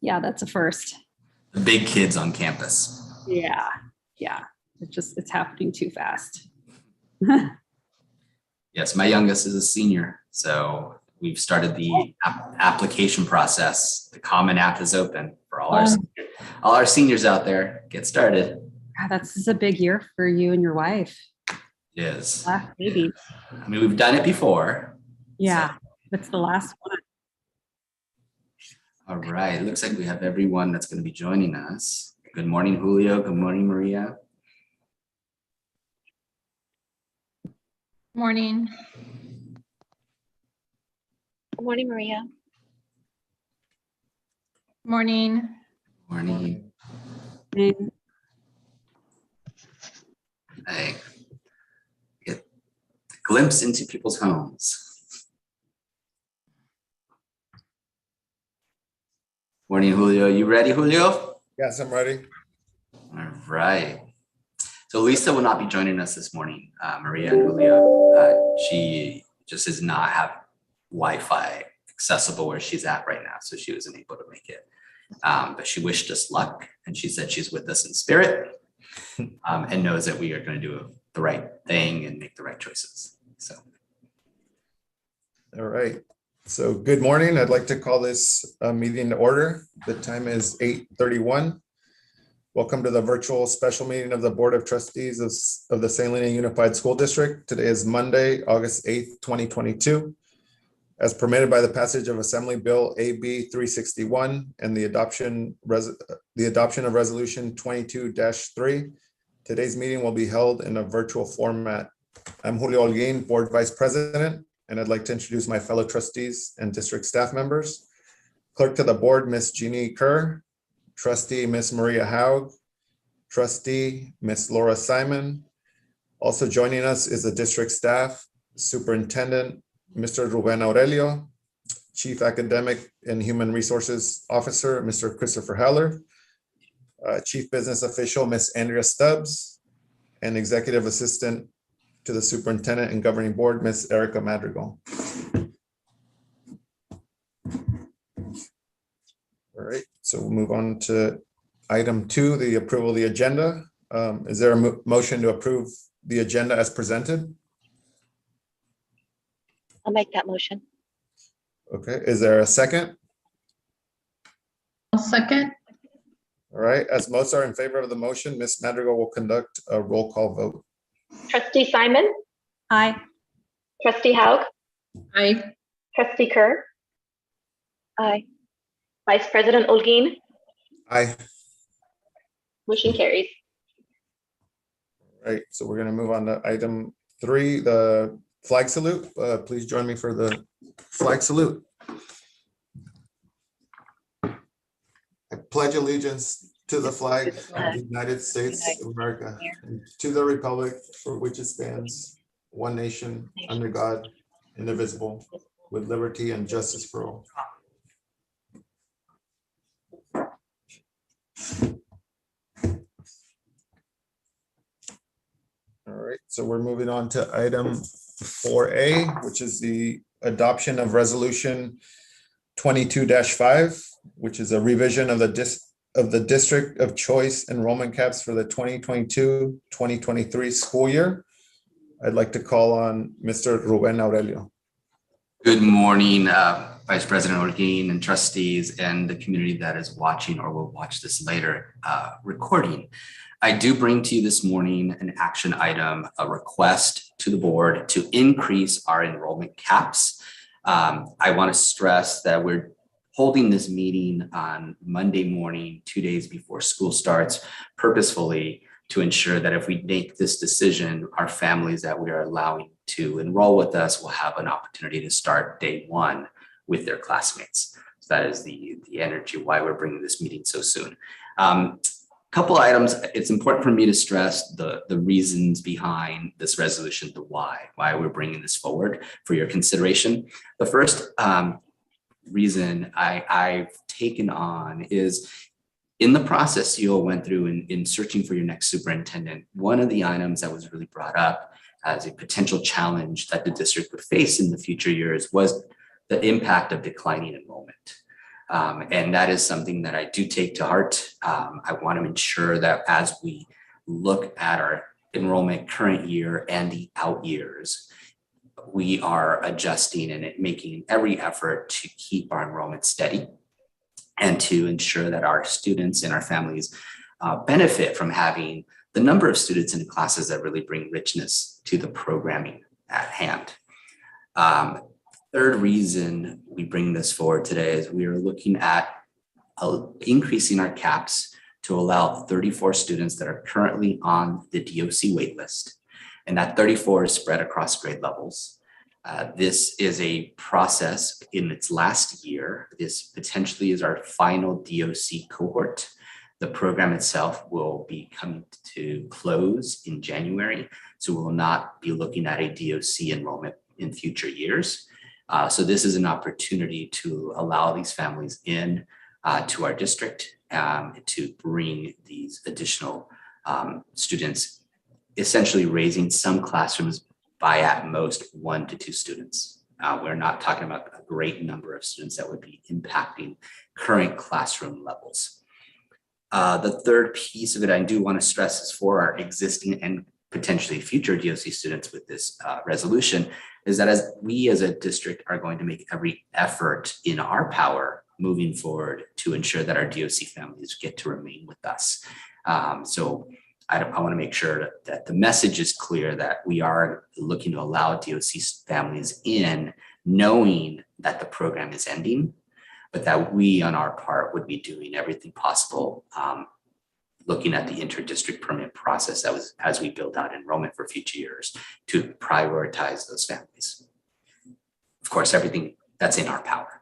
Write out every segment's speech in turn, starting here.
Yeah, that's a first. The big kids on campus. Yeah. It's happening too fast. Yes, my youngest is a senior, so we've started the application process. The Common App is open for all our seniors out there. Get started. This is a big year for you and your wife. It is. Last baby. I mean, we've done it before. Yeah, so. That's the last one. All right, it looks like we have everyone that's going to be joining us. Good morning, Julio. Good morning, Maria. Morning. Good morning, Maria. Morning. Morning. Hey, get a glimpse into people's homes. Morning, Julio. You ready, Julio? Yes, I'm ready. All right. So Lisa will not be joining us this morning. Maria and Julio, she just does not have Wi-Fi accessible where she's at right now, so she wasn't able to make it. But she wished us luck, and she said she's with us in spirit, and knows that we are going to do the right thing and make the right choices. So, All right. So good morning. I'd like to call this meeting to order. The time is 8:31. Welcome to the virtual special meeting of the Board of Trustees of the San Luis Unified School District. Today is Monday, August 8th, 2022. As permitted by the passage of Assembly Bill AB 361 and the adoption of Resolution 22-3, today's meeting will be held in a virtual format. I'm Julio Holguin, Board Vice President, and I'd like to introduce my fellow trustees and district staff members. Clerk to the board, Ms. Jeannie Kerr, Trustee, Ms. Maria Haug, Trustee, Ms. Laura Simon. Also joining us is the district staff, Superintendent, Mr. Ruben Aurelio, Chief Academic and Human Resources Officer, Mr. Christopher Heller, Chief Business Official, Ms. Andrea Stubbs, and Executive Assistant to the Superintendent and Governing Board, Ms. Erica Madrigal. All right, so we'll move on to item 2, the approval of the agenda. Is there a motion to approve the agenda as presented? I'll make that motion. Okay, is there a second? I'll second. All right, as most are in favor of the motion, Ms. Madrigal will conduct a roll call vote. Trustee Simon, Aye. Trustee Haug, Aye. Trustee Kerr. Aye. Vice President Holguin. Aye. Motion carries. All right, so we're going to move on to item 3, the flag salute. Please join me for the flag salute. I pledge allegiance to the flag of the United States of America, and to the republic for which it stands, one nation, under God, indivisible, with liberty and justice for all. All right, so we're moving on to item 4A, which is the adoption of Resolution 22-5, which is a revision of the District of Choice enrollment caps for the 2022-2023 school year. I'd like to call on Mr. Ruben Aurelio. good morning, Vice President Holguin and trustees and the community that is watching or will watch this later recording. I do bring to you this morning an action item, a request to the board to increase our enrollment caps. I want to stress that we're holding this meeting on Monday morning, 2 days before school starts, purposefully to ensure that if we make this decision, our families that we are allowing to enroll with us will have an opportunity to start day one with their classmates. So that is the energy why we're bringing this meeting so soon. Couple items. It's important for me to stress the reasons behind this resolution, the why we're bringing this forward for your consideration. The first reason I've taken on is in the process you all went through in searching for your next superintendent. One of the items that was really brought up as a potential challenge that the district would face in the future years was the impact of declining enrollment. And that is something that I do take to heart. I want to ensure that as we look at our enrollment current year and the out years, we are adjusting and making every effort to keep our enrollment steady and to ensure that our students and our families benefit from having the number of students in the classes that really bring richness to the programming at hand. Third reason we bring this forward today is we are looking at increasing our caps to allow 34 students that are currently on the DOC waitlist. And that 34 is spread across grade levels. This is a process in its last year. This potentially is our final DOC cohort. The program itself will be coming to close in January. So we will not be looking at a DOC enrollment in future years. So this is an opportunity to allow these families in to our district to bring these additional students, essentially raising some classrooms by at most 1 to 2 students. We're not talking about a great number of students that would be impacting current classroom levels. The third piece of it I do want to stress is for our existing and potentially future DOC students with this resolution is that as we as a district are going to make every effort in our power moving forward to ensure that our DOC families get to remain with us. So I want to make sure that the message is clear that we are looking to allow DOC families in, knowing that the program is ending, but that we on our part would be doing everything possible, looking at the inter-district permit process as we build out enrollment for future years to prioritize those families. Of course, everything that's in our power.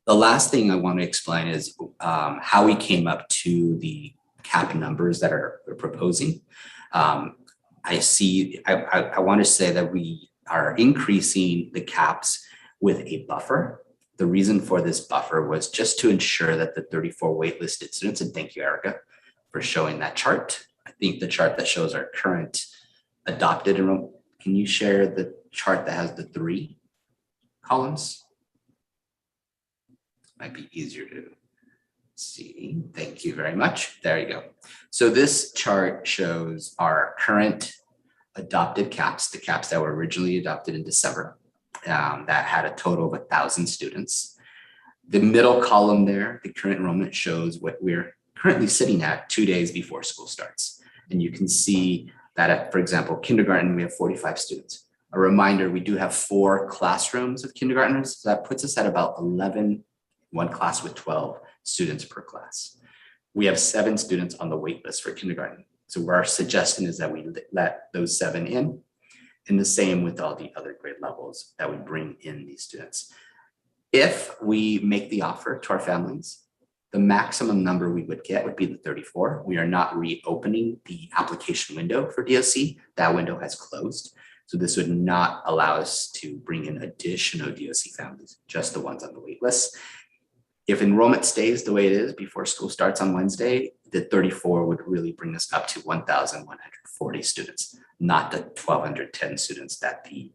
The last thing I want to explain is how we came up to the cap numbers that we're proposing. I want to say that we are increasing the caps with a buffer. The reason for this buffer was just to ensure that the 34 waitlisted students, and thank you, Erica, for showing that chart. I think the chart that shows our current adopted enrollment. Can you share the chart that has the 3 columns? Might be easier to see. Thank you very much. There you go. So this chart shows our current adopted caps, the caps that were originally adopted in December, that had a total of 1,000 students. The middle column there, the current enrollment, shows what we're currently sitting at 2 days before school starts. And you can see that at, for example, kindergarten, we have 45 students. A reminder, we do have 4 classrooms of kindergartners. So that puts us at about 11, one class with 12 students per class. We have 7 students on the wait list for kindergarten. So our suggestion is that we let those 7 in, and the same with all the other grade levels that we bring in these students. If we make the offer to our families, the maximum number we would get would be the 34. We are not reopening the application window for DOC. That window has closed. So this would not allow us to bring in additional DOC families, just the ones on the wait list. If enrollment stays the way it is before school starts on Wednesday, the 34 would really bring us up to 1,140 students, not the 1,210 students that the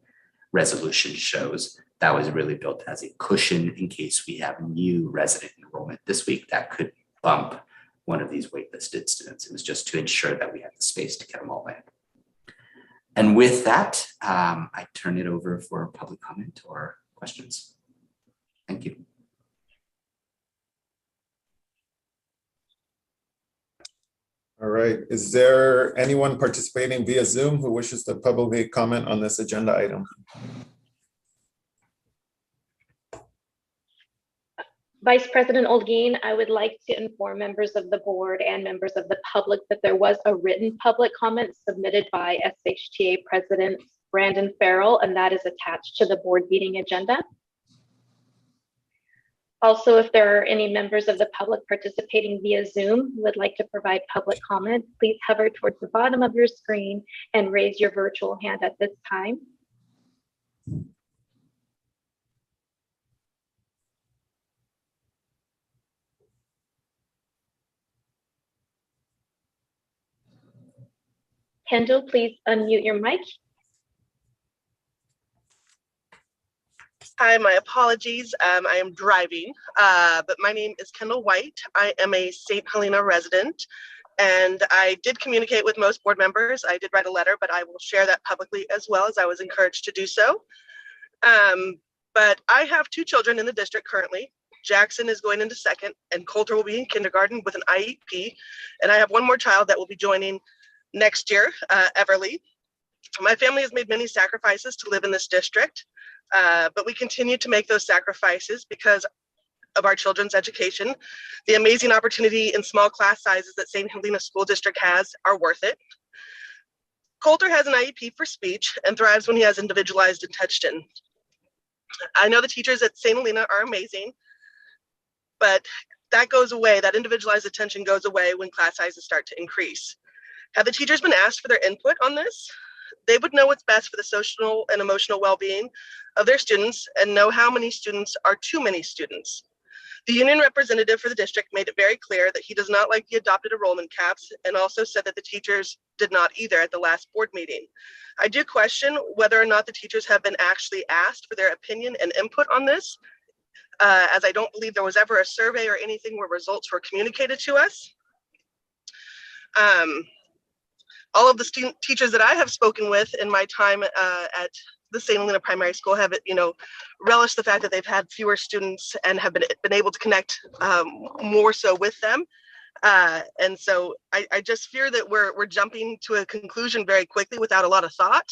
resolution shows. That was really built as a cushion in case we have new resident enrollment this week that could bump one of these waitlisted students. It was just to ensure that we had the space to get them all in. And with that, I turn it over for public comment or questions. Thank you. All right. Is there anyone participating via Zoom who wishes to publicly comment on this agenda item? Vice President Olguin, I would like to inform members of the board and members of the public that there was a written public comment submitted by SHTA President Brandon Farrell, and that is attached to the board meeting agenda. Also, if there are any members of the public participating via Zoom who would like to provide public comment, please hover towards the bottom of your screen and raise your virtual hand at this time. Kendall, please unmute your mic. Hi, my apologies. I am driving, but my name is Kendall White. I am a St. Helena resident, and I did communicate with most board members. I did write a letter, but I will share that publicly as well, as I was encouraged to do so. But I have two children in the district currently. Jackson is going into second, and Coulter will be in kindergarten with an IEP. And I have one more child that will be joining next year, Everly. My family has made many sacrifices to live in this district, but we continue to make those sacrifices because of our children's education. The amazing opportunity in small class sizes that St. Helena School District has are worth it. Coulter has an IEP for speech and thrives when he has individualized attention. I know the teachers at St. Helena are amazing, but that goes away. That individualized attention goes away when class sizes start to increase. Have the teachers been asked for their input on this? They would know what's best for the social and emotional well-being of their students and know how many students are too many students. The union representative for the district made it very clear that he does not like the adopted enrollment caps, and also said that the teachers did not either at the last board meeting. I do question whether or not the teachers have been actually asked for their opinion and input on this, as I don't believe there was ever a survey or anything where results were communicated to us. All of the student teachers that I have spoken with in my time at the St. Helena Primary School have, relished the fact that they've had fewer students and have been able to connect more so with them. And so I just fear that we're jumping to a conclusion very quickly without a lot of thought.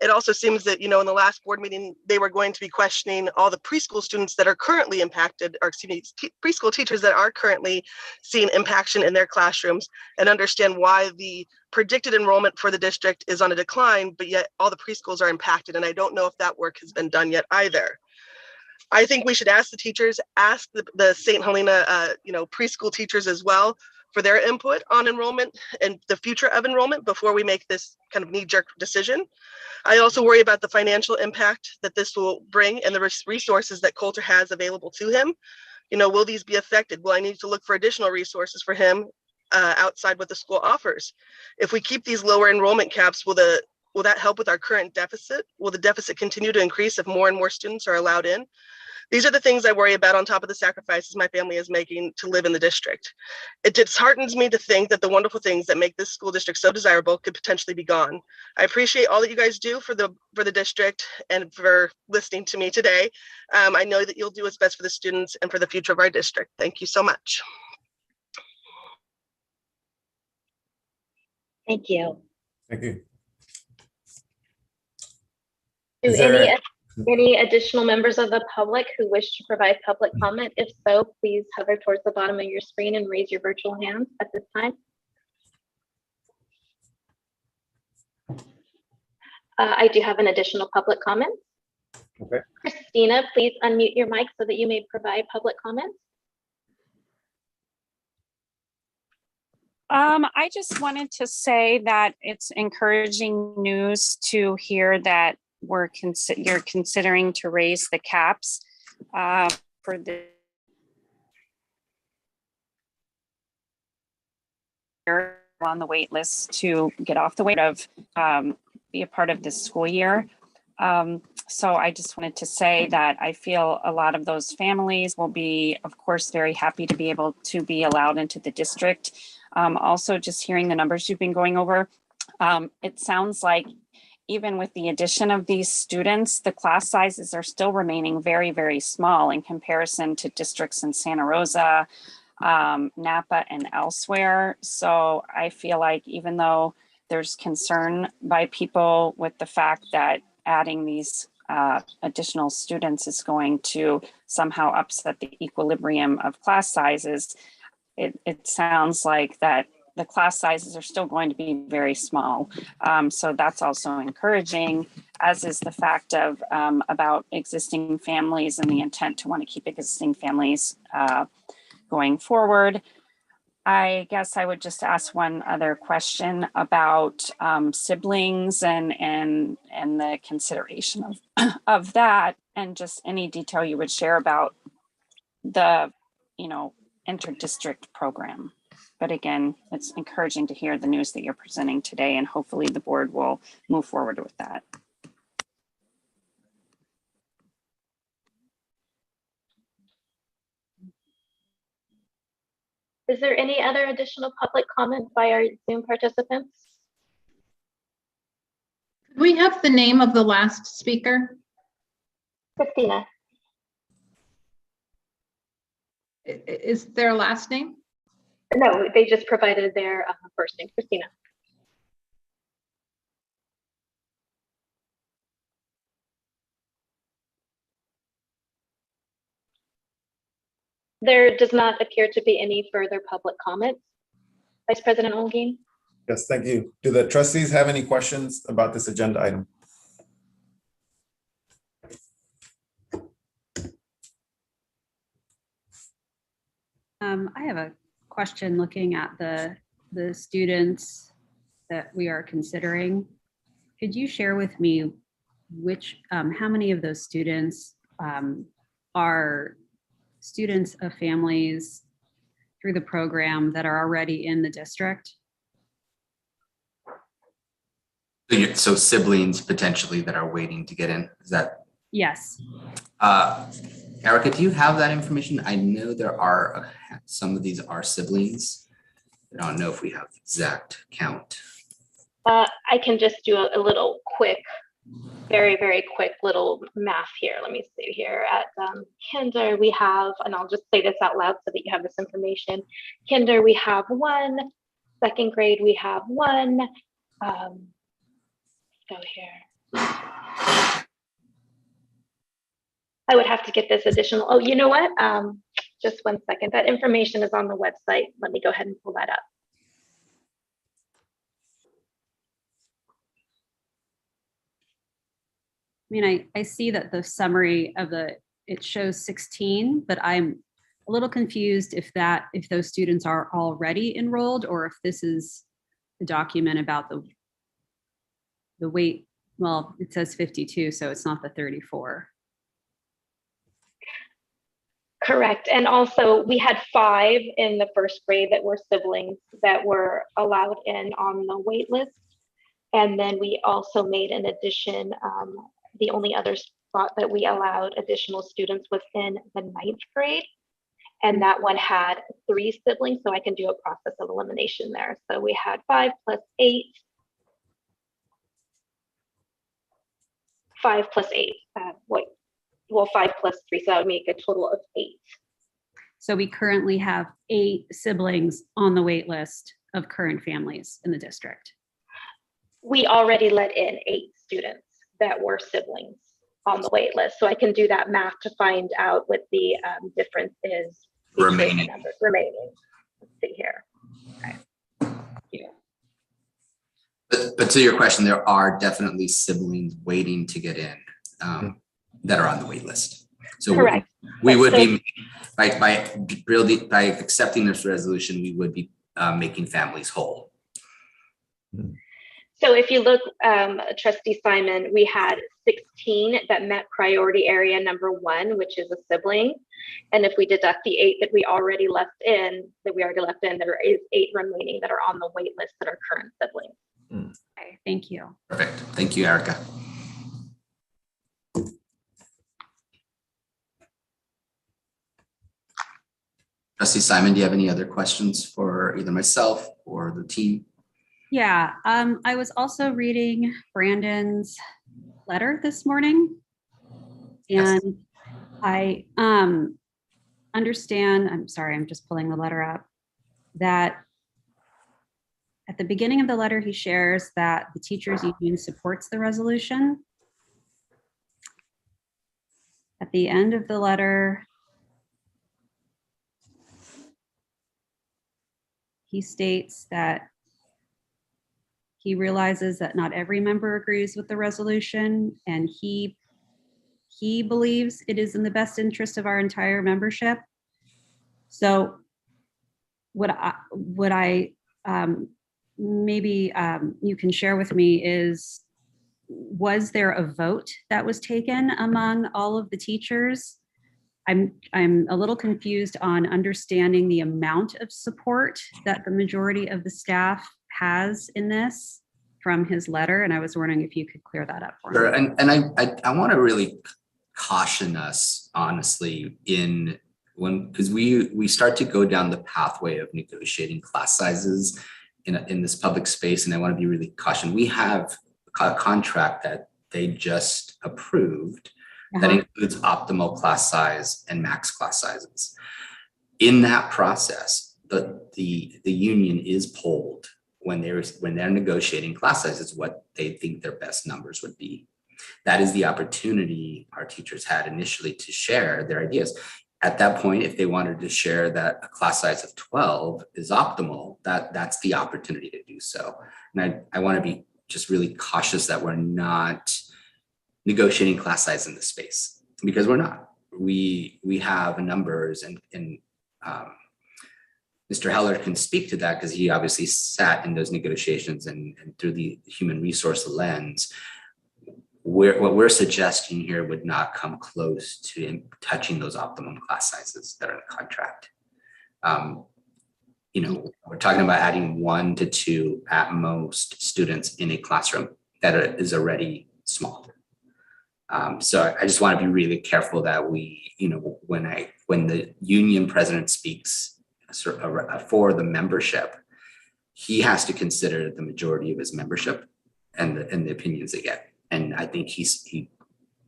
It also seems that, in the last board meeting, they were going to be questioning all the preschool students that are currently impacted, or excuse me, preschool teachers that are currently seeing impaction in their classrooms, and understand why the predicted enrollment for the district is on a decline, but yet all the preschools are impacted. And I don't know if that work has been done yet either. I think we should ask the teachers, ask the St. Helena, preschool teachers as well for their input on enrollment and the future of enrollment before we make this kind of knee-jerk decision. I also worry about the financial impact that this will bring and the resources that Coulter has available to him. Will these be affected? Will I need to look for additional resources for him outside what the school offers? If we keep these lower enrollment caps, will that help with our current deficit? Will the deficit continue to increase if more and more students are allowed in? These are the things I worry about on top of the sacrifices my family is making to live in the district. It disheartens me to think that the wonderful things that make this school district so desirable could potentially be gone. I appreciate all that you guys do for the district and for listening to me today. I know that you'll do what's best for the students and for the future of our district. Thank you so much. Thank you. Thank you. Do Is there any additional members of the public who wish to provide public comment? If so, please hover towards the bottom of your screen and raise your virtual hand at this time. I do have an additional public comment. Okay. Christina, please unmute your mic so that you may provide public comments. I just wanted to say that it's encouraging news to hear that you're considering to raise the caps for the on the wait list to get off the wait of be a part of this school year. So I just wanted to say that I feel a lot of those families will be, of course, very happy to be able to be allowed into the district. Also, just hearing the numbers you've been going over, it sounds like even with the addition of these students, the class sizes are still remaining very, very small in comparison to districts in Santa Rosa, Napa, and elsewhere. So I feel like even though there's concern by people with the fact that adding these additional students is going to somehow upset the equilibrium of class sizes, it sounds like that the class sizes are still going to be very small. So that's also encouraging, as is the fact of about existing families and the intent to want to keep existing families going forward. I guess I would just ask one other question about siblings and the consideration of that, and just any detail you would share about the, inter-district program. But again, it's encouraging to hear the news that you're presenting today, and hopefully the board will move forward with that. Is there any other additional public comment by our Zoom participants? Could we have the name of the last speaker? Christina. Is their last name? No, they just provided their first name, Christina. There does not appear to be any further public comments. Vice President Olguin? Yes, thank you. Do the trustees have any questions about this agenda item? I have a question looking at the students that we are considering. Could you share with me how many of those students are students of families through the program that are already in the district? So siblings potentially that are waiting to get in, is that? Yes. Erica, do you have that information? I know there are, some of these are siblings. I don't know if we have the exact count. I can just do a little quick, very, very quick little math here. Let me see here. At kinder, we have, and I'll just say this out loud so that you have this information. Kinder, we have 1. Second grade, we have 1. Go here. I would have to get this additional. Oh, you know what? Just 1 second. That information is on the website. Let me go ahead and pull that up. I mean, I see that the summary of it shows 16, but I'm a little confused if those students are already enrolled or if this is the document about the wait. Well, it says 52, so it's not the 34. Correct. And also we had 5 in the first grade that were siblings that were allowed in on the wait list. And then we also made an addition. The only other spot that we allowed additional students was in the 9th grade. And that one had 3 siblings. So I can do a process of elimination there. So we had 5 plus 8. 5 plus 8. 5 plus 3. So that would make a total of 8. So we currently have 8 siblings on the wait list of current families in the district. We already let in 8 students that were siblings on the wait list. So I can do that math to find out what the difference is. Remaining. Remaining. Let's see here. Okay. Yeah. But to your question, there are definitely siblings waiting to get in that are on the wait list. So correct. We would be, by accepting this resolution, we would be making families whole. So if you look, Trustee Simon, we had 16 that met priority area number 1, which is a sibling. And if we deduct the 8 that we already left in, there is 8 remaining that are on the wait list that are current siblings. Okay, thank you. Perfect. Thank you, Erica. Trustee Simon, do you have any other questions for either myself or the team? Yeah, I was also reading Brandon's letter this morning. And yes. I understand, I'm sorry, I'm just pulling the letter up, that at the beginning of the letter, he shares that the teachers union supports the resolution. At the end of the letter, he states that he realizes that not every member agrees with the resolution, and he believes it is in the best interest of our entire membership. So what I maybe you can share with me is, was there a vote that was taken among all of the teachers? I'm a little confused on understanding the amount of support that the majority of the staff has in this from his letter, and I was wondering if you could clear that up for me. Sure, and I want to really caution us, honestly, in because we start to go down the pathway of negotiating class sizes in this public space, and I want to be really cautious. We have a contract that they just approved that includes optimal class size and max class sizes. In that process, the union is polled when they're negotiating class sizes, what they think their best numbers would be. That is the opportunity our teachers had initially to share their ideas. At that point, if they wanted to share that a class size of 12 is optimal, that's the opportunity to do so. And I want to be just really cautious that we're not negotiating class size in this space, because we're not. We have numbers, and Mr. Heller can speak to that because he obviously sat in those negotiations and through the human resource lens. What we're suggesting here would not come close to touching those optimum class sizes that are in the contract. We're talking about adding 1 to 2 at most students in a classroom that is already small. So I just want to be really careful that we, when the union president speaks for the membership, he has to consider the majority of his membership and the opinions they get. And I think he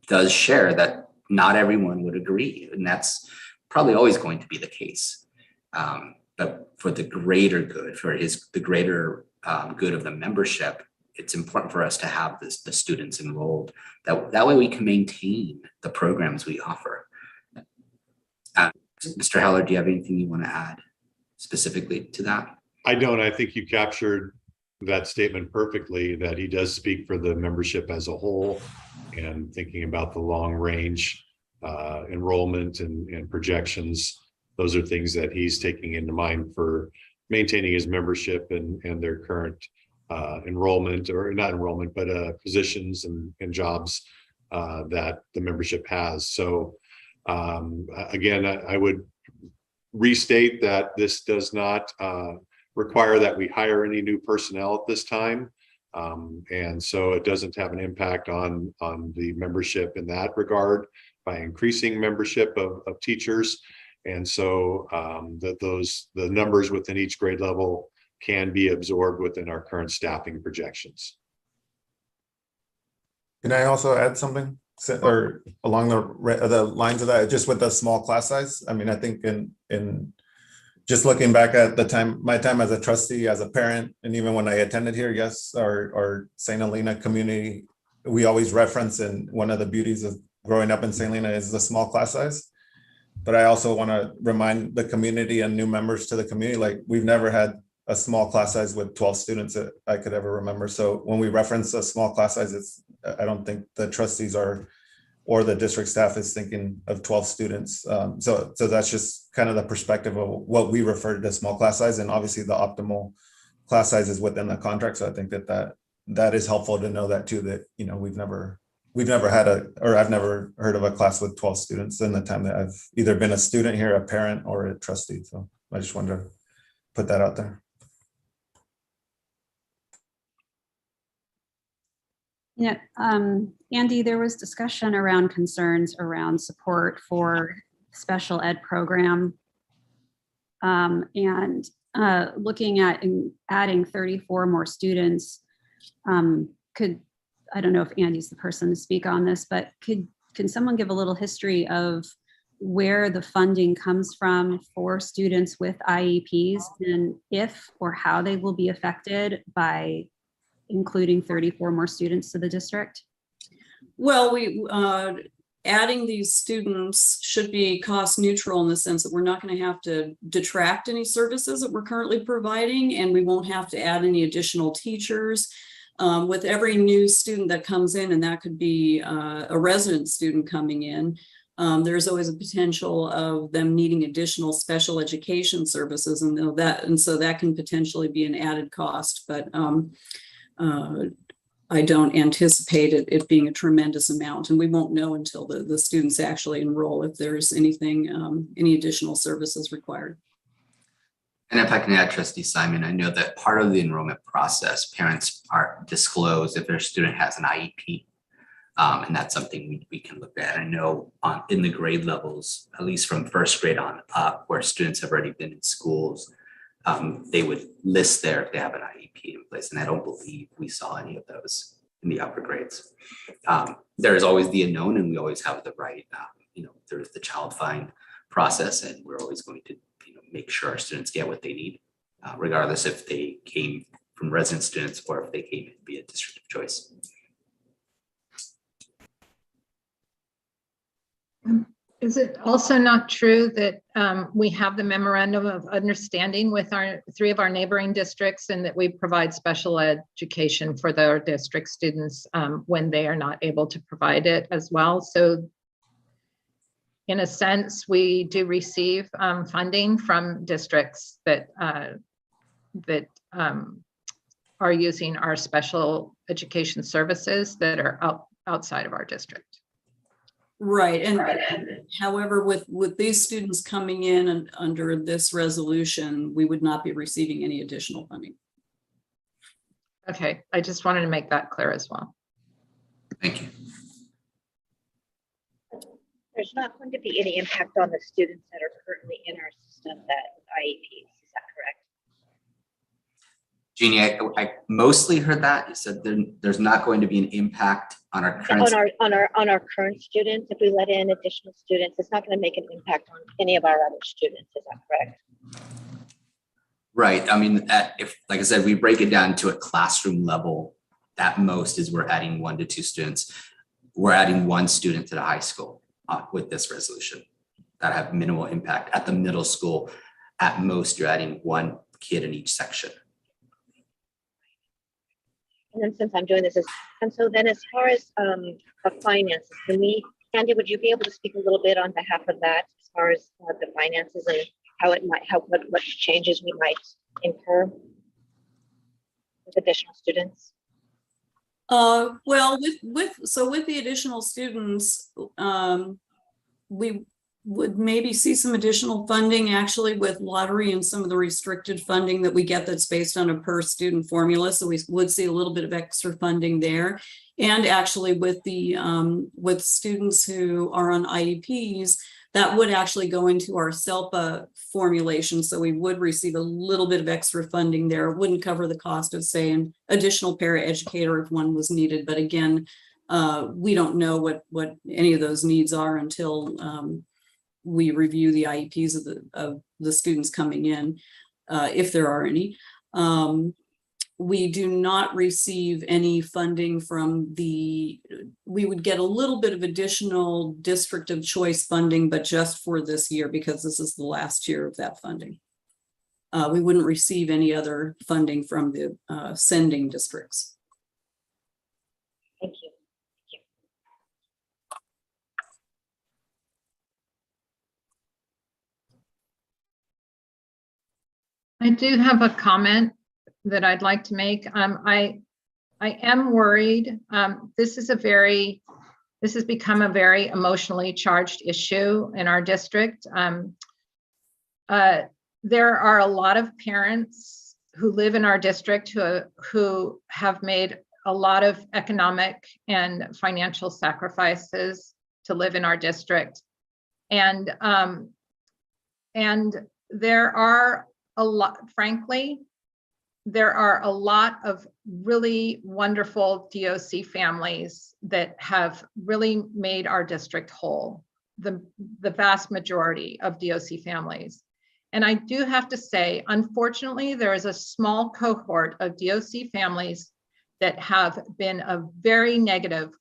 does share that not everyone would agree, and that's probably always going to be the case. But for the greater good, the greater good of the membership, it's important for us to have the students enrolled. That way we can maintain the programs we offer. Mr. Heller, do you have anything you want to add specifically to that? I don't. I think you captured that statement perfectly, that he does speak for the membership as a whole, and thinking about the long range enrollment and projections. Those are things that he's taking into mind for maintaining his membership and their current enrollment, or not enrollment, but positions and jobs that the membership has. So again, I would restate that this does not require that we hire any new personnel at this time. And so it doesn't have an impact on the membership in that regard by increasing membership of teachers. And so the numbers within each grade level can be absorbed within our current staffing projections. Can I also add something, or along the lines of that, just with the small class size? I mean, I think in just looking back at my time as a trustee, as a parent, and even when I attended here, yes, our St. Helena community, we always reference, and one of the beauties of growing up in St. Helena is the small class size. But I also want to remind the community and new members to the community, like, we've never had a small class size with 12 students that I could ever remember. So when we reference a small class size, I don't think the trustees or the district staff is thinking of 12 students. So that's just kind of the perspective of what we refer to as small class size, and obviously the optimal class size is within the contract. So I think that is helpful to know that too, that, we've never had I've never heard of a class with 12 students in the time that I've either been a student here, a parent, or a trustee. So I just wanted to put that out there. Yeah, Andy, there was discussion around concerns around support for special ed program, and looking at adding 34 more students. I don't know if Andy's the person to speak on this, but can someone give a little history of where the funding comes from for students with IEPs, and if or how they will be affected by including 34 more students to the district? Well, adding these students should be cost neutral in the sense that we're not going to have to detract any services that we're currently providing, and we won't have to add any additional teachers. With every new student that comes in, and that could be a resident student coming in, there's always a potential of them needing additional special education services, and so that can potentially be an added cost. But I don't anticipate it being a tremendous amount, and we won't know until the students actually enroll if there's any additional services required. And if I can add, Trustee Simon, I know that part of the enrollment process, parents are disclosed if their student has an IEP. And that's something we can look at. I know in the grade levels, at least from first grade on up, where students have already been in schools, they would list there if they have an IEP in place. And I don't believe we saw any of those in the upper grades. There is always the unknown, and we always have the right, there's the child find process, and we're always going to make sure our students get what they need, regardless if they came from resident students or if they came in via district of choice. Is it also not true that we have the memorandum of understanding with our 3 of our neighboring districts, and that we provide special education for their district students when they are not able to provide it as well? So in a sense, we do receive funding from districts that are using our special education services that are outside of our district. Right, and however, with these students coming in and under this resolution, we would not be receiving any additional funding. Okay, I just wanted to make that clear as well. Thank you. There's not going to be any impact on the students that are currently in our system that IEPs, is that correct? Jeannie, I mostly heard that. You said there's not going to be an impact on our current On our current students. If we let in additional students, it's not going to make an impact on any of our other students, is that correct? Right. I mean, if, like I said, we break it down to a classroom level, at most is we're adding 1 to 2 students. We're adding 1 student to the high school with this resolution that have minimal impact. At the middle school, at most, you're adding 1 kid in each section. And then since I'm doing this, and so then as far as finances, Candy, would you be able to speak a little bit on behalf of that as far as the finances and how it might help, what changes we might incur with additional students? Well, with the additional students, we would maybe see some additional funding actually with lottery and some of the restricted funding that we get that's based on a per student formula. So we would see a little bit of extra funding there. And actually with the with students who are on IEPs, that would actually go into our SELPA formulation. So we would receive a little bit of extra funding there. It wouldn't cover the cost of, say, an additional paraeducator if one was needed. But again, we don't know what any of those needs are until we review the IEPs of the students coming in, if there are any. We do not receive any funding from we would get a little bit of additional district of choice funding, but just for this year, because this is the last year of that funding. We wouldn't receive any other funding from the sending districts. Thank you. I do have a comment that I'd like to make. I am worried. This has become a very emotionally charged issue in our district. There are a lot of parents who live in our district who have made a lot of economic and financial sacrifices to live in our district. And there are a lot, frankly, there are a lot of really wonderful DOC families that have really made our district whole, the vast majority of DOC families. And I do have to say, unfortunately, there is a small cohort of DOC families that have been a very negative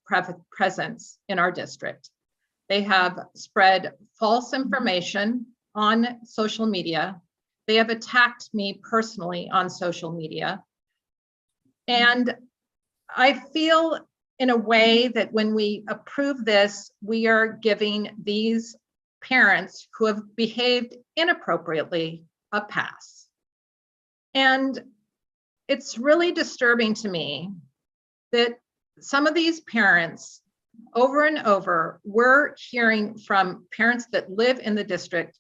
presence in our district. They have spread false information on social media. They have attacked me personally on social media. And I feel in a way that when we approve this, we are giving these parents who have behaved inappropriately a pass. And it's really disturbing to me that some of these parents, over and over, we're hearing from parents that live in the district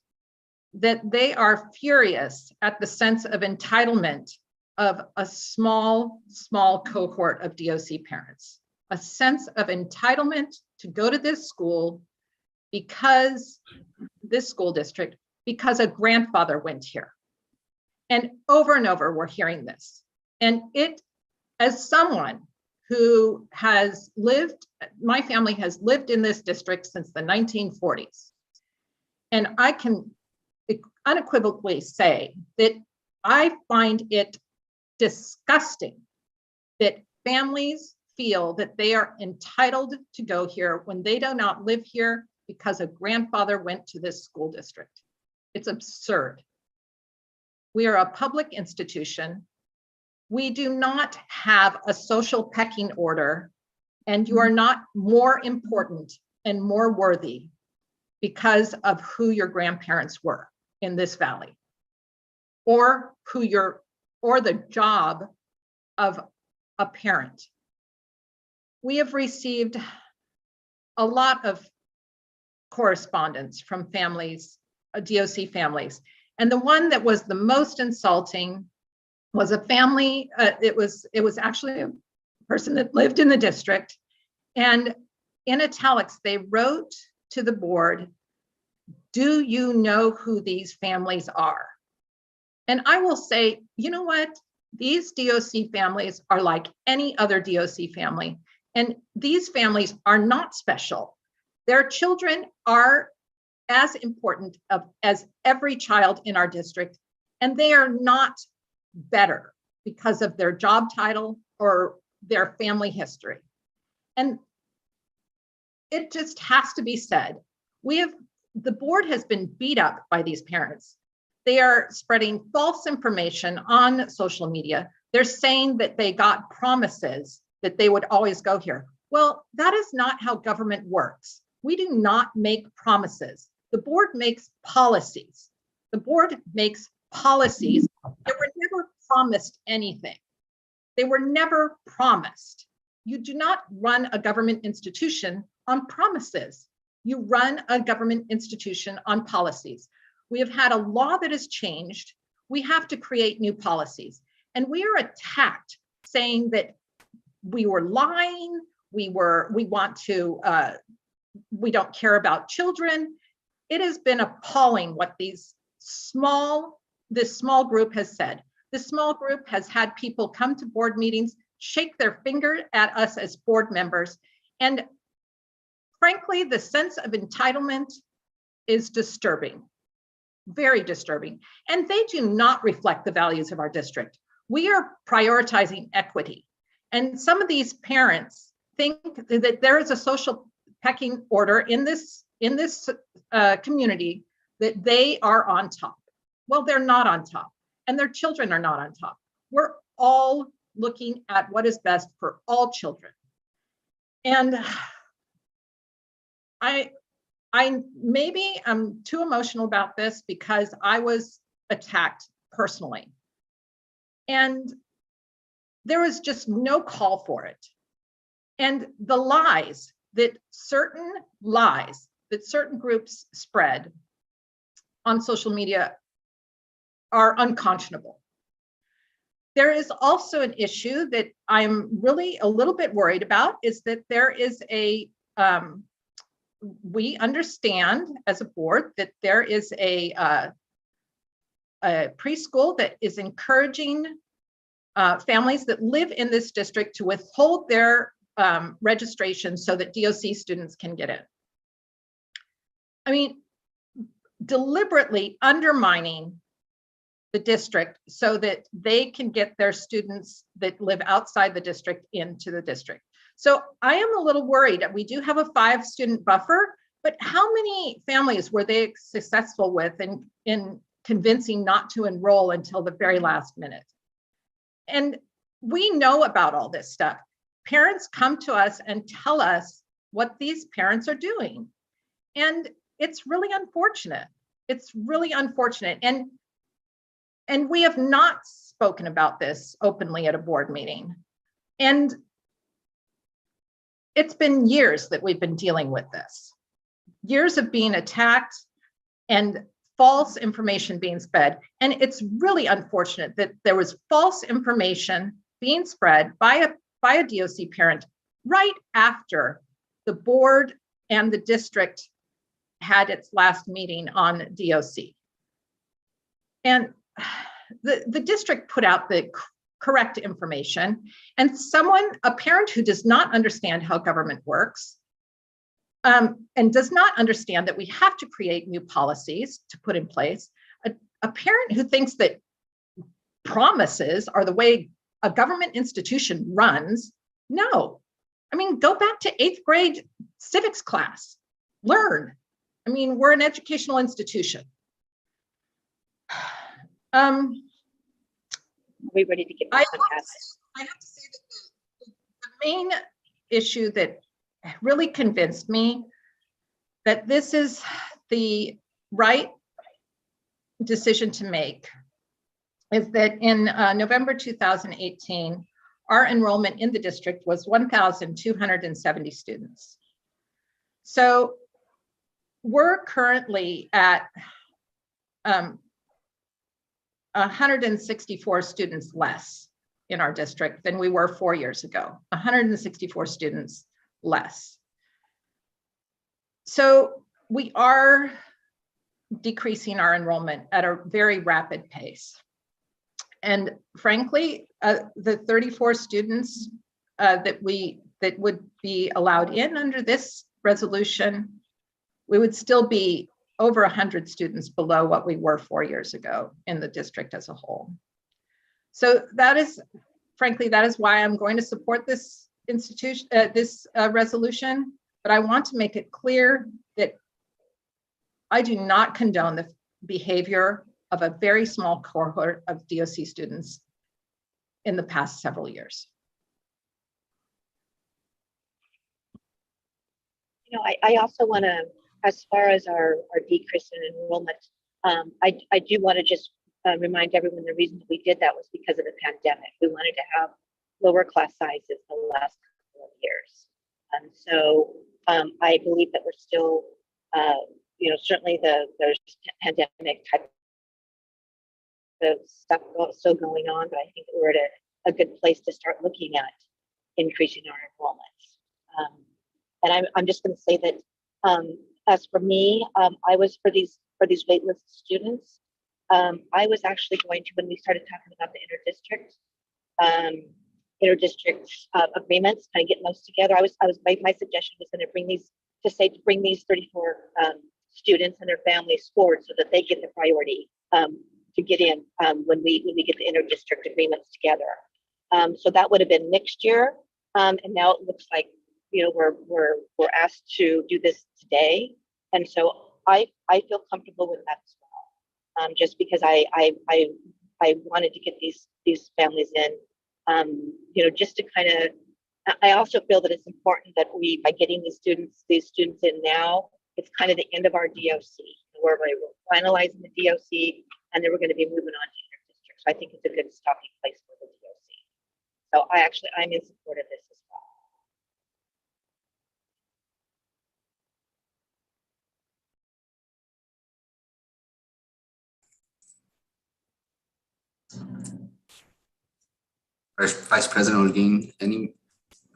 that they are furious at the sense of entitlement of a small cohort of DOC parents. a sense of entitlement to go to this school because this school district, because a grandfather went here. And over, we're hearing this. And it, as someone who has lived, my family has lived in this district since the 1940s. And I can unequivocally say that I find it disgusting that families feel that they are entitled to go here when they do not live here because a grandfather went to this school district. It's absurd. We are a public institution. We do not have a social pecking order, and you are not more important and more worthy because of who your grandparents were in this valley, or the job of a parent. We have received a lot of correspondence from families, DOC families, and the one that was the most insulting was a family. It was actually a person that lived in the district, and in italics they wrote to the board, "Do you know who these families are?" And I will say, you know what? These DOC families are like any other DOC family, and these families are not special. Their children are as important as every child in our district, and they are not better because of their job title or their family history. And it just has to be said. The board has been beat up by these parents. They are spreading false information on social media. They're saying that they got promises that they would always go here. Well, that is not how government works. We do not make promises. The board makes policies. The board makes policies that were never promised anything. They were never promised. You do not run a government institution on promises. You run a government institution on policies. We have had a law that has changed. We have to create new policies. And we are attacked saying that we were lying, we don't care about children. It has been appalling what this small group has said. This small group has had people come to board meetings, shake their finger at us as board members. And frankly, the sense of entitlement is disturbing, very disturbing. And they do not reflect the values of our district. We are prioritizing equity. And some of these parents think that there is a social pecking order in this community, that they are on top. Well, they're not on top, and their children are not on top. We're all looking at what is best for all children. And maybe I'm too emotional about this because I was attacked personally. And there was just no call for it. And the lies that certain groups spread on social media are unconscionable. There is also an issue that I'm really a little bit worried about, is that there is we understand as a board that there is a preschool that is encouraging families that live in this district to withhold their registration so that DOC students can get in. I mean, deliberately undermining the district so that they can get their students that live outside the district into the district. So I am a little worried. We do have a 5-student buffer, but how many families were they successful with in convincing not to enroll until the very last minute? And we know about all this stuff. Parents come to us and tell us what these parents are doing. And it's really unfortunate. It's really unfortunate. And we have not spoken about this openly at a board meeting. And it's been years that we've been dealing with this. Years of being attacked and false information being spread. And it's really unfortunate that there was false information being spread by a DOC parent right after the board and the district had its last meeting on DOC. And the district put out the correct information, and a parent who does not understand how government works and does not understand that we have to create new policies to put in place, a parent who thinks that promises are the way a government institution runs, no. I mean, go back to 8th grade civics class, learn. I mean, we're an educational institution. Are we ready to get back on task? I have to say that the main issue that really convinced me that this is the right decision to make is that in November 2018, our enrollment in the district was 1,270 students. So we're currently at 164 students less in our district than we were 4 years ago, 164 students less. So we are decreasing our enrollment at a very rapid pace. And frankly, the 34 students that would be allowed in under this resolution, we would still be over 100 students below what we were 4 years ago in the district as a whole. So that is, frankly, that is why I'm going to support this resolution. But I want to make it clear that I do not condone the behavior of a very small cohort of DOC students in the past several years. You know, I also want to, as far as our decrease in enrollment, I do want to just remind everyone the reason we did that was because of the pandemic. We wanted to have lower class sizes the last couple of years. And so I believe that we're still, you know, certainly there's pandemic type of stuff still going on, but I think that we're at a good place to start looking at increasing our enrollments. And I'm just going to say that as for me, I was for these waitlist students. I was actually going to, when we started talking about the interdistrict agreements, kind of getting those together. My suggestion was going to bring these 34 students and their families forward so that they get the priority to get in when we get the interdistrict agreements together. So that would have been next year, and now it looks like, you know, we're asked to do this today, and so I feel comfortable with that as well. Just because I wanted to get these families in, you know, just to kind of. I also feel that it's important that by getting these students in now, it's kind of the end of our DOC. We're finalizing the DOC, and then we're going to be moving on to interdistrict. So I think it's a good stopping place for the DOC. So I'm in support of this as well. Vice President Holguin, any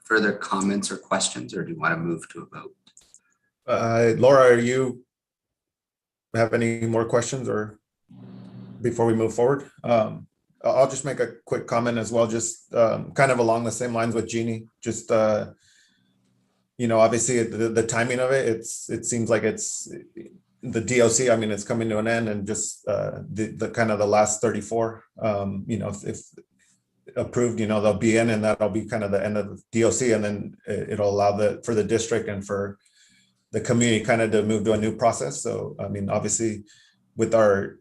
further comments or questions, or do you want to move to a vote? Laura, you have any more questions or before we move forward? I'll just make a quick comment as well, just kind of along the same lines with Jeannie. Just, you know, obviously the timing of it, it seems like it's the DOC, I mean, it's coming to an end, and just the kind of the last 34, you know, if approved, you know, they'll be in, and that'll be kind of the end of the DOC, and then it'll allow for the district and for the community kind of to move to a new process. So, I mean, obviously with our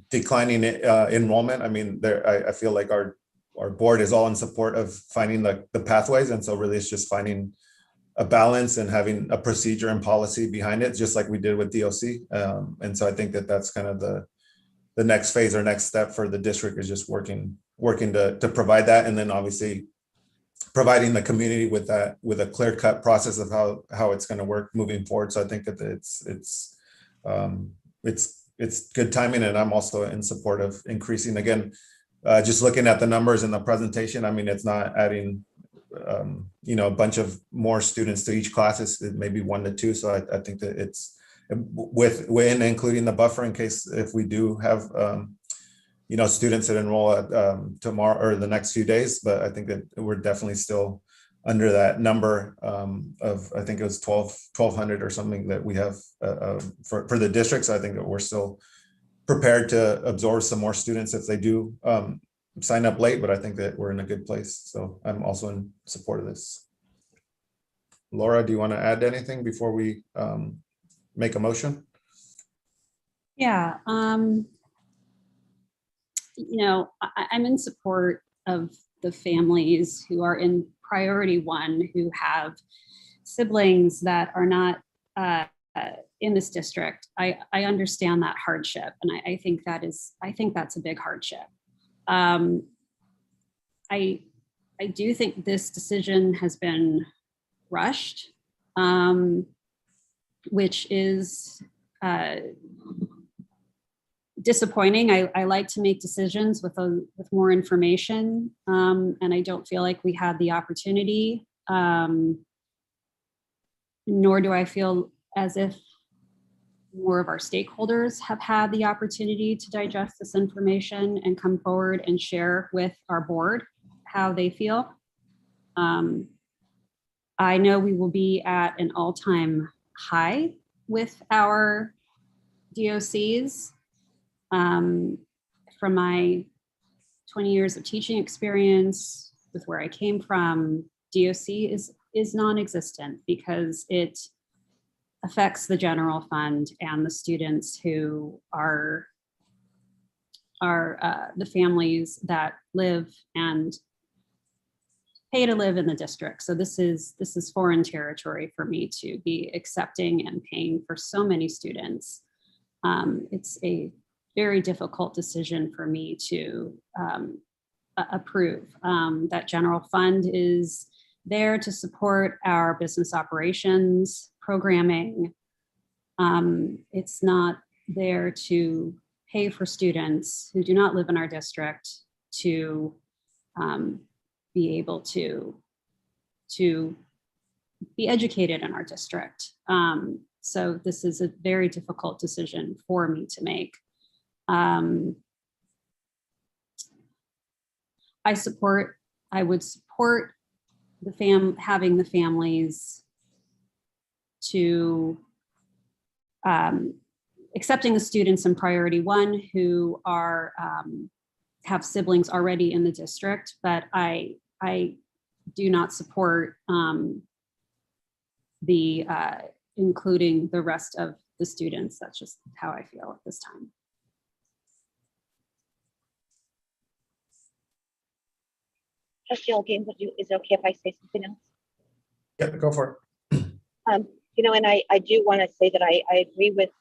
declining enrollment, I mean, I feel like our board is all in support of finding the pathways. And so really it's just finding a balance and having a procedure and policy behind it, just like we did with DOC. And so I think that's kind of the next phase or next step for the district, is just working to provide that. And then obviously providing the community with a clear-cut process of how it's going to work moving forward. So I think that it's good timing, and I'm also in support of increasing. Again, just looking at the numbers in the presentation, I mean, it's not adding a bunch of more students to each class. It's maybe 1 to 2. So I think that it's within including the buffer in case if we do have, students that enroll at tomorrow or the next few days. But I think that we're definitely still under that number of, I think it was 1,200 or something that we have for the district. So I think that we're still prepared to absorb some more students if they do sign up late, but I think that we're in a good place. So I'm also in support of this. Laura, do you want to add anything before we make a motion? Yeah, I'm in support of the families who are in priority 1, who have siblings that are not in this district. I understand that hardship, and I think that's a big hardship. I do think this decision has been rushed, which is disappointing. I like to make decisions with more information, and I don't feel like we had the opportunity, nor do I feel as if more of our stakeholders have had the opportunity to digest this information and come forward and share with our board how they feel. I know we will be at an all-time high with our DOCs. From my 20 years of teaching experience with where I came from, DOC is non-existent because it affects the general fund and the students who are the families that live and pay to live in the district. So this is foreign territory for me to be accepting and paying for so many students. It's a very difficult decision for me to approve. That general fund is there to support our business operations programming. It's not there to pay for students who do not live in our district to be able to be educated in our district. So this is a very difficult decision for me to make. I would support having the families to accepting the students in priority 1 who are have siblings already in the district, but I do not support including the rest of the students. That's just how I feel at this time. Trustee Olgain, is it okay if I say something else? Yeah, go for it. And I do want to say that I agree with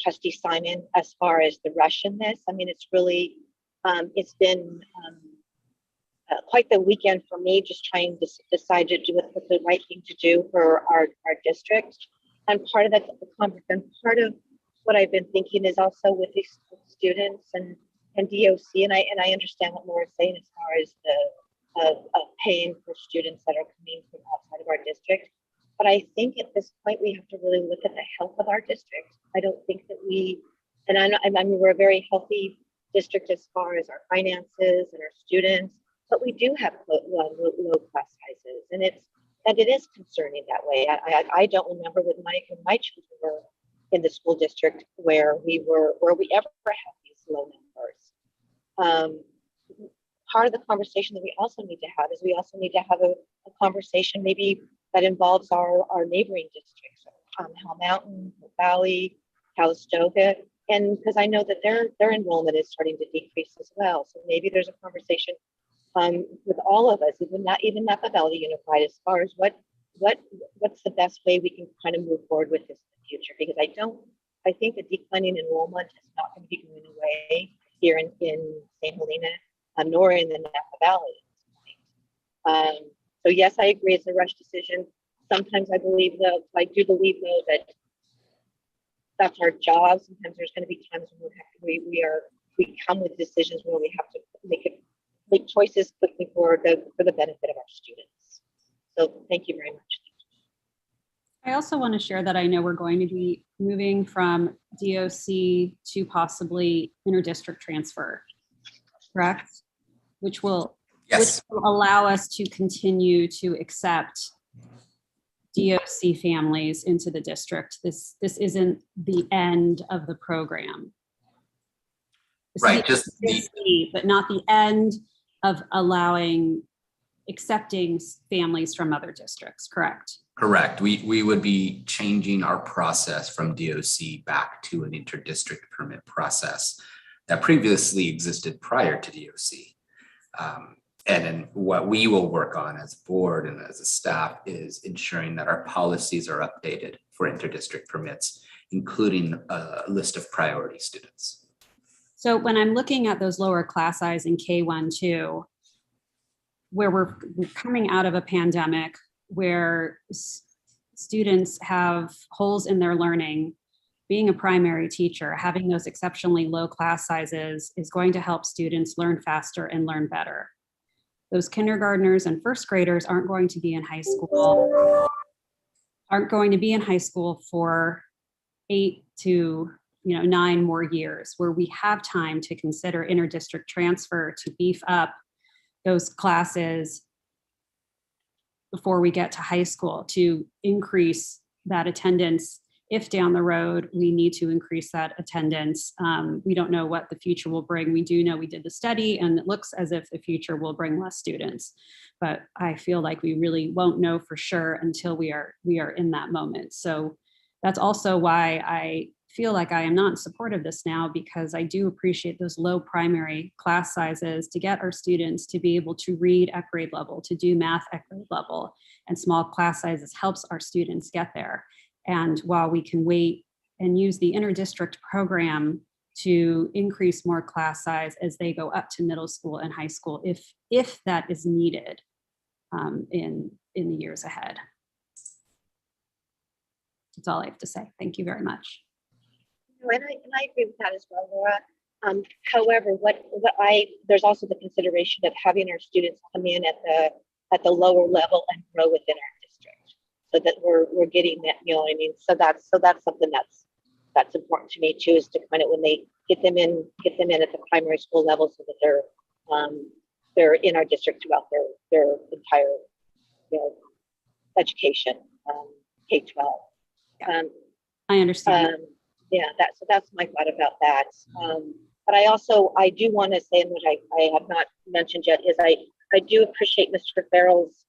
Trustee Simon as far as the rush in this. I mean, it's really, it's been quite the weekend for me, just trying to decide to do what's the right thing to do for our district. And part of that, and part of what I've been thinking is also with these students and DOC, and I understand what Laura's saying as far as of paying for students that are coming from outside of our district. But I think at this point we have to really look at the health of our district. I don't think that I mean we're a very healthy district as far as our finances and our students, but we do have low class sizes, and it is concerning that way. I don't remember when my children were in the school district where we ever had these low numbers. Part of the conversation that we also need to have is we also need to have a conversation maybe that involves our neighboring districts, Hell Mountain, Valley, Calistoga, and because I know that their enrollment is starting to decrease as well. So maybe there's a conversation with all of us, even Napa Valley Unified, as far as what's the best way we can kind of move forward with this in the future. Because I think the declining enrollment is not going to be going away here in St. Helena, nor in the Napa Valley at this point. So yes, I agree, it's a rush decision. Sometimes I do believe though that that's our job. Sometimes there's going to be times when we come with decisions where we have to make make choices quickly for the benefit of our students. So thank you very much. I also want to share that I know we're going to be moving from DOC to possibly interdistrict transfer, correct? Which will Yes, allow us to continue to accept DOC families into the district. This isn't the end of the program. This is right. the Just the DOC, but not the end of accepting families from other districts, correct? correct. We would be changing our process from DOC back to an interdistrict permit process that previously existed prior to DOC. And then what we will work on as a board and as a staff is ensuring that our policies are updated for interdistrict permits, including a list of priority students. So when I'm looking at those lower class size in K1, 2, where we're coming out of a pandemic, where students have holes in their learning, being a primary teacher, having those exceptionally low class sizes is going to help students learn faster and learn better. Those kindergartners and first graders aren't going to be in high school for 8 to 9 more years, where we have time to consider interdistrict transfer to beef up those classes before we get to high school, to increase that attendance. If down the road we need to increase that attendance, we don't know what the future will bring. We do know we did the study and it looks as if the future will bring less students, but I feel like we really won't know for sure until we are in that moment. So that's also why I feel like I am not in support of this now, because I do appreciate those low primary class sizes to get our students to be able to read at grade level, to do math at grade level, and small class sizes helps our students get there. And while we can wait and use the interdistrict program to increase more class size as they go up to middle school and high school, if that is needed in the years ahead. That's all I have to say. Thank you very much. And I agree with that as well, Laura. However, there's also the consideration of having our students come in at the lower level and grow within our district, so that we're getting that, you know what I mean? So that's something that's important to me too, is to kind of, when they get them in at the primary school level, so that they're in our district throughout their entire education, K-12. I understand. That's my thought about that. But I do want to say, and which I have not mentioned yet, is I do appreciate Mr. Farrell's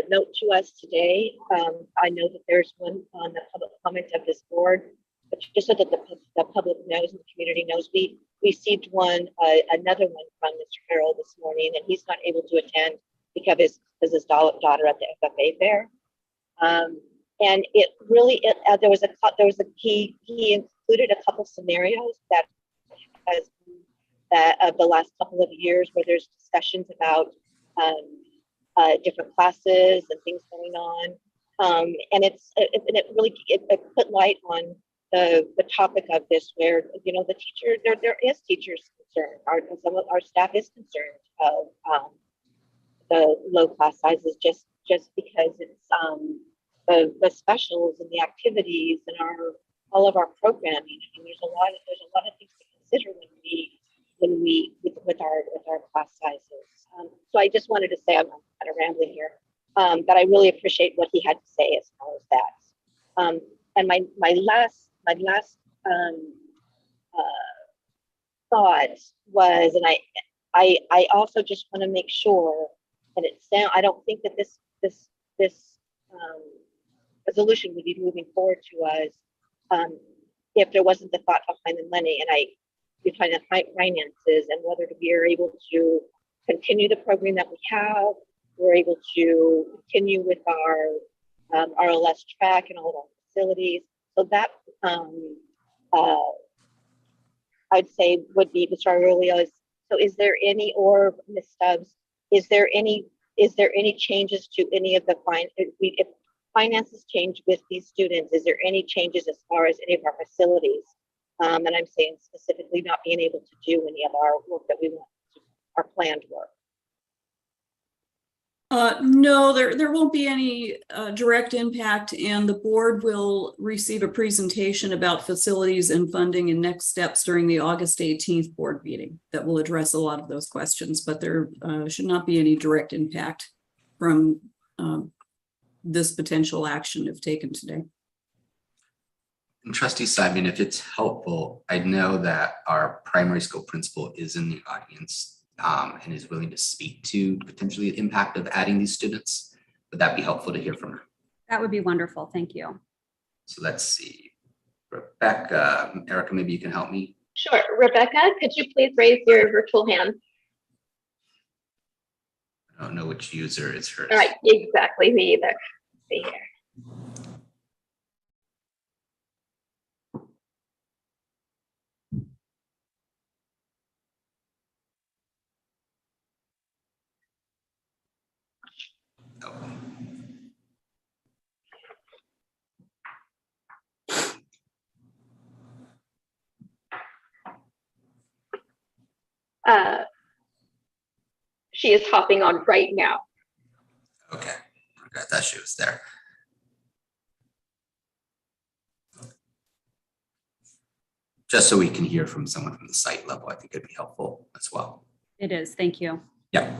note to us today. I know that there's one on the public comment of this board, but just so that the public knows and the community knows, we received another one from Mr. Farrell this morning, and he's not able to attend because his daughter at the FFA fair. And it really, there was he included a couple scenarios that of the last couple of years, where there's discussions about different classes and things going on. And it really put light on the topic of this, where, the teacher, there is teachers concerned. Some of our staff is concerned of the low class sizes, just because it's, the specials and the activities and all of our programming. I mean, there's a lot of things to consider when we with our class sizes. So I just wanted to say, I'm kind of rambling here, that I really appreciate what he had to say as far as that. And my last thought was, and I also just want to make sure that I don't think that this resolution would be moving forward to us if there wasn't the thought behind the money, and behind the finances, and whether we are able to continue the program that we have, we're able to continue with our RLS track and all of our facilities. So that I'd say would be Mr. Aurelio. So is there any, or Ms. Stubbs, is there any changes to any of the if finances change with these students, is there any changes as far as any of our facilities? And I'm saying specifically not being able to do any of our work that we want our planned work? No, there won't be any direct impact, and the board will receive a presentation about facilities and funding and next steps during the August 18th board meeting that will address a lot of those questions, but there should not be any direct impact from this potential action if taken today. And Trustee Simon, if it's helpful, I know that our primary school principal is in the audience and is willing to speak to potentially the impact of adding these students. Would that be helpful to hear from her? That would be wonderful. Thank you. So let's see. Rebecca, Erica, maybe you can help me. Sure. Rebecca, could you please raise your virtual hand? I don't know which user is hers. All right, exactly, me either. Let's see here. Oh. She is hopping on right now. Okay, I thought she was there. Just so we can hear from someone from the site level, I think it'd be helpful as well. It is. Thank you. Yeah.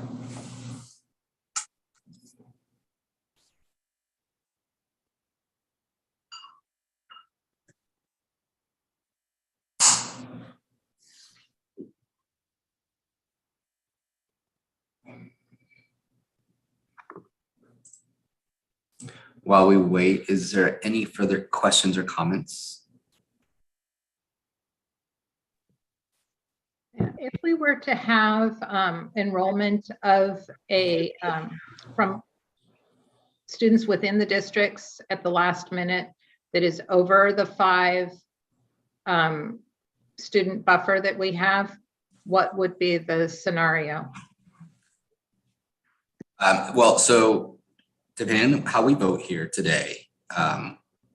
While we wait, is there any further questions or comments? If we were to have enrollment of from students within the districts at the last minute that is over the 5 student buffer that we have, what would be the scenario? Well, so depending on how we vote here today,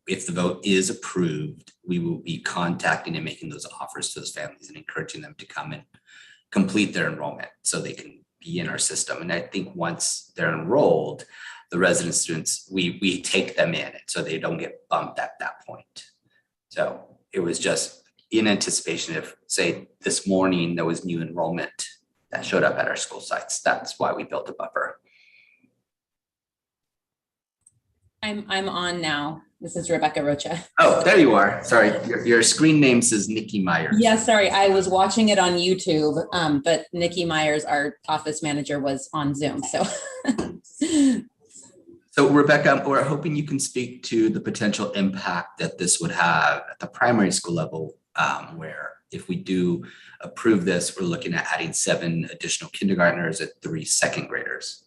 if the vote is approved, we will be contacting and making those offers to those families and encouraging them to come and complete their enrollment so they can be in our system. And I think once they're enrolled, the resident students, we take them in so they don't get bumped at that point. So it was just in anticipation of, say, this morning there was new enrollment that showed up at our school sites. That's why we built a buffer. I'm on now. This is Rebecca Rocha. Oh, there you are. Sorry, your screen name says Nikki Myers. Yeah, sorry. I was watching it on YouTube, but Nikki Myers, our office manager, was on Zoom. So Rebecca, we're hoping you can speak to the potential impact that this would have at the primary school level, where if we do approve this, we're looking at adding 7 additional kindergartners and 3 second graders.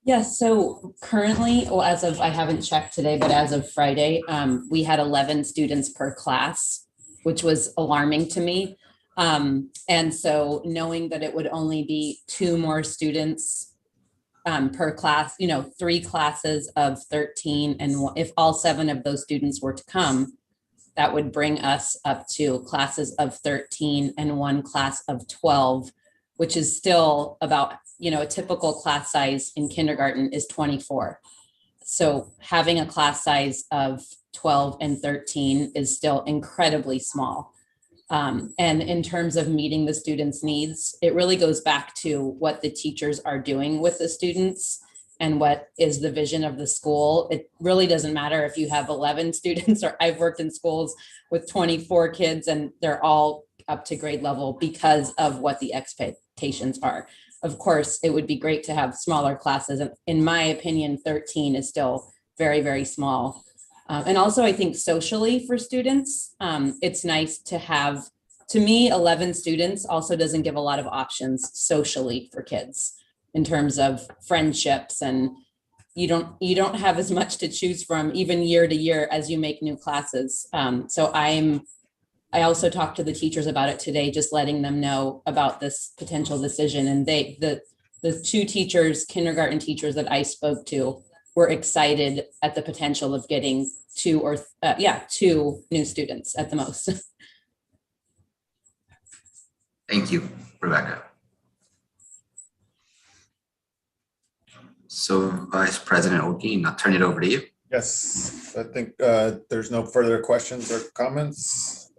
Yes, so currently, well, as of, I haven't checked today, but as of Friday, we had 11 students per class, which was alarming to me. And so knowing that it would only be 2 more students per class, 3 classes of 13, and if all 7 of those students were to come, that would bring us up to classes of 13 and 1 class of 12, which is still about, a typical class size in kindergarten is 24. So having a class size of 12 and 13 is still incredibly small. And in terms of meeting the students' needs, it really goes back to what the teachers are doing with the students and what is the vision of the school. It really doesn't matter if you have 11 students, or I've worked in schools with 24 kids and they're all up to grade level because of what the expectations are. Of course, it would be great to have smaller classes. And in my opinion, 13 is still very, very small. And also, I think socially for students, it's nice to have, to me, 11 students also doesn't give a lot of options socially for kids in terms of friendships, and you don't have as much to choose from even year to year as you make new classes. So I also talked to the teachers about it today, just letting them know about this potential decision. And the 2 teachers, kindergarten teachers that I spoke to, were excited at the potential of getting 2 new students at the most. Thank you, Rebecca. So Vice President Olguin, I'll turn it over to you. Yes, I think there's no further questions or comments.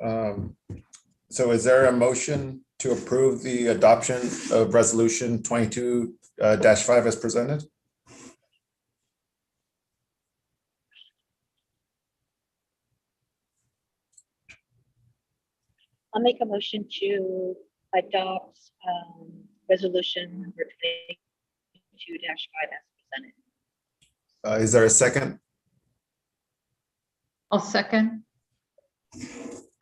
So is there a motion to approve the adoption of resolution 22-5 as presented? I'll make a motion to adopt resolution number 22-5 as presented. Is there a second? I'll second.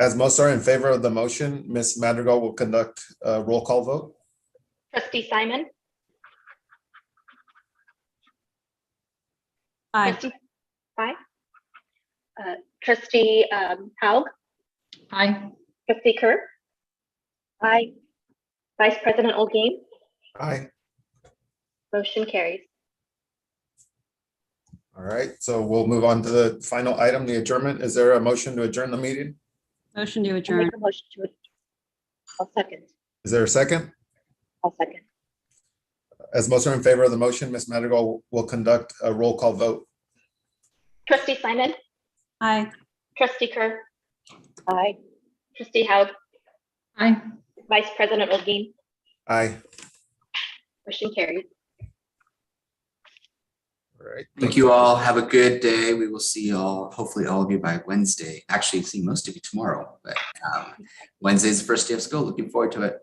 As most are in favor of the motion, Ms. Madrigal will conduct a roll call vote. Trustee Simon? Aye. Trustee, aye. Trustee Haug? Aye. Trustee Kerr? Aye. Vice President Olguin? Aye. Motion carries. All right, so we'll move on to the final item, the adjournment. Is there a motion to adjourn the meeting? Motion to I'll adjourn. make a motion to. I'll second. Is there a second? I'll second. As most are in favor of the motion, Ms. Madrigal will conduct a roll call vote. Trustee Simon? Aye. Trustee Kerr? Aye. Trustee Haug? Aye. Vice President Olguin? Aye. Motion carries. All right. Thank you all. Have a good day. We will see you all, hopefully all of you by Wednesday. Actually, see most of you tomorrow, but Wednesday is the first day of school. Looking forward to it.